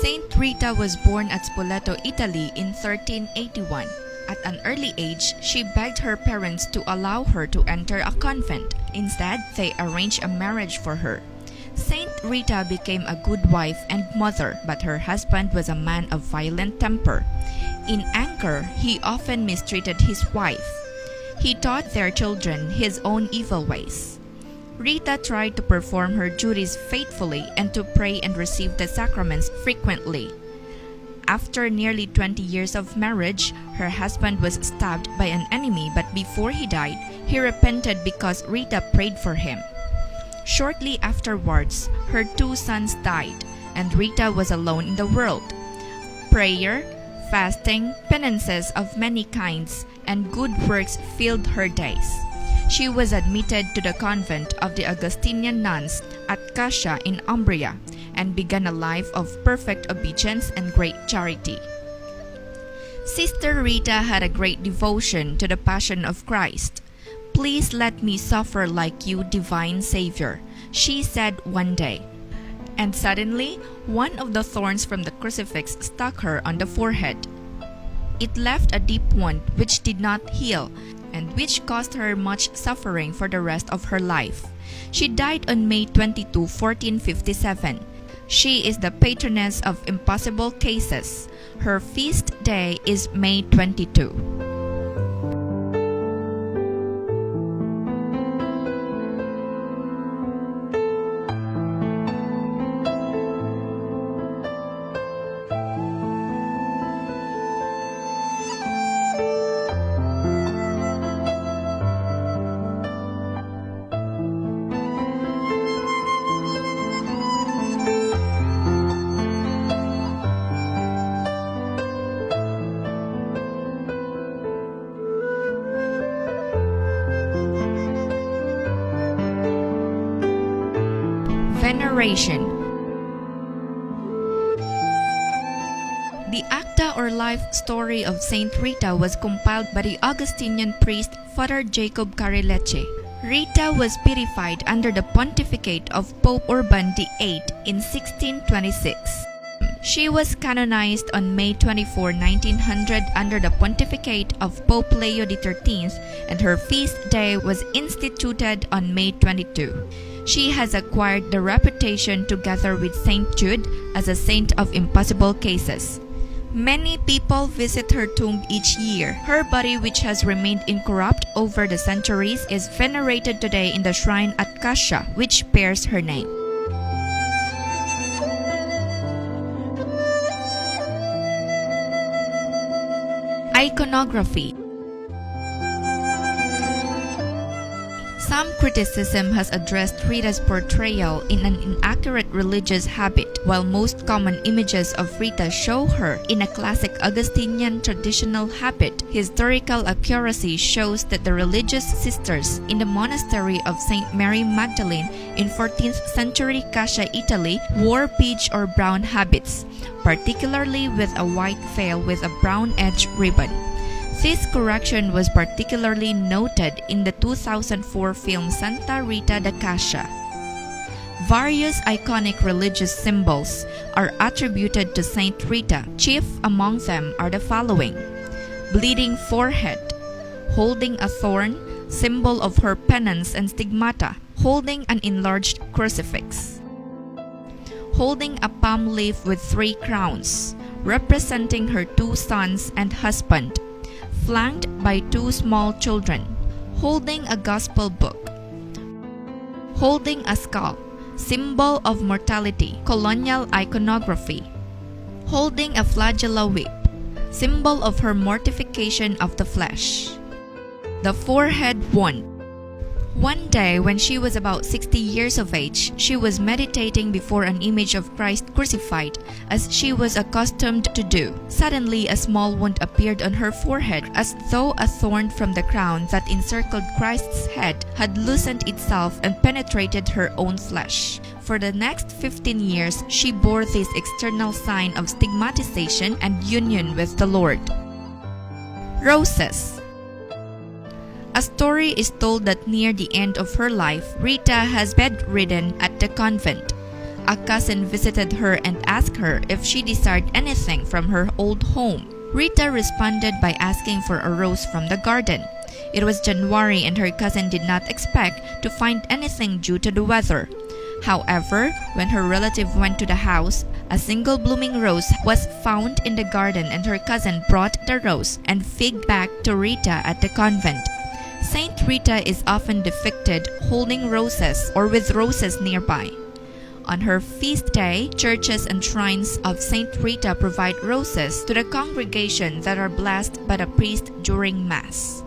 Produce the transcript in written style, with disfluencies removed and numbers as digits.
Saint Rita was born at Spoleto, Italy in 1381. At an early age, she begged her parents to allow her to enter a convent. Instead, they arranged a marriage for her. Saint Rita became a good wife and mother, but her husband was a man of violent temper. In anger, he often mistreated his wife. He taught their children his own evil ways. Rita tried to perform her duties faithfully and to pray and receive the sacraments frequently. After nearly 20 years of marriage, her husband was stabbed by an enemy, but before he died, he repented because Rita prayed for him. Shortly afterwards, her 2 sons died, and Rita was alone in the world. Prayer, fasting, penances of many kinds, and good works filled her days. She was admitted to the convent of the Augustinian nuns at Casia in Umbria, and began a life of perfect obedience and great charity. Sister Rita had a great devotion to the Passion of Christ. "Please let me suffer like you, divine Savior," she said one day. And suddenly, one of the thorns from the crucifix stuck her on the forehead. It left a deep wound which did not heal, and which caused her much suffering for the rest of her life. She died on May 22, 1457. She is the patroness of impossible cases. Her feast day is May 22. Veneration. The acta or life story of Saint Rita was compiled by the Augustinian priest Father Jacob Carrileche. Rita was beatified under the pontificate of Pope Urban VIII in 1626. She was canonized on May 24, 1900 under the pontificate of Pope Leo XIII, and her feast day was instituted on May 22. She has acquired the reputation together with Saint Jude as a saint of impossible cases. Many people visit her tomb each year. Her body, which has remained incorrupt over the centuries, is venerated today in the shrine at Casia, which bears her name. Iconography. Some criticism has addressed Rita's portrayal in an inaccurate religious habit, while most common images of Rita show her in a classic Augustinian traditional habit. Historical accuracy shows that the religious sisters in the monastery of St. Mary Magdalene in 14th century Casia, Italy, wore peach or brown habits, particularly with a white veil with a brown-edged ribbon. This correction was particularly noted in the 2004 film Santa Rita de Casia. Various iconic religious symbols are attributed to Saint Rita. Chief among them are the following: bleeding forehead, holding a thorn, symbol of her penance and stigmata, holding an enlarged crucifix, holding a palm leaf with 3 crowns, representing her 2 sons and husband, flanked by 2 small children, holding a gospel book, holding a skull, symbol of mortality, colonial iconography, holding a flagella whip, symbol of her mortification of the flesh. The forehead wound. One day, when she was about 60 years of age, she was meditating before an image of Christ crucified, as she was accustomed to do. Suddenly, a small wound appeared on her forehead, as though a thorn from the crown that encircled Christ's head had loosened itself and penetrated her own flesh. For the next 15 years, she bore this external sign of stigmatization and union with the Lord. Roses. A story is told that near the end of her life, Rita has bedridden at the convent. A cousin visited her and asked her if she desired anything from her old home. Rita responded by asking for a rose from the garden. It was January and her cousin did not expect to find anything due to the weather. However, when her relative went to the house, a single blooming rose was found in the garden and her cousin brought the rose and fig back to Rita at the convent. Saint Rita is often depicted holding roses or with roses nearby. On her feast day, churches and shrines of Saint Rita provide roses to the congregation that are blessed by the priest during Mass.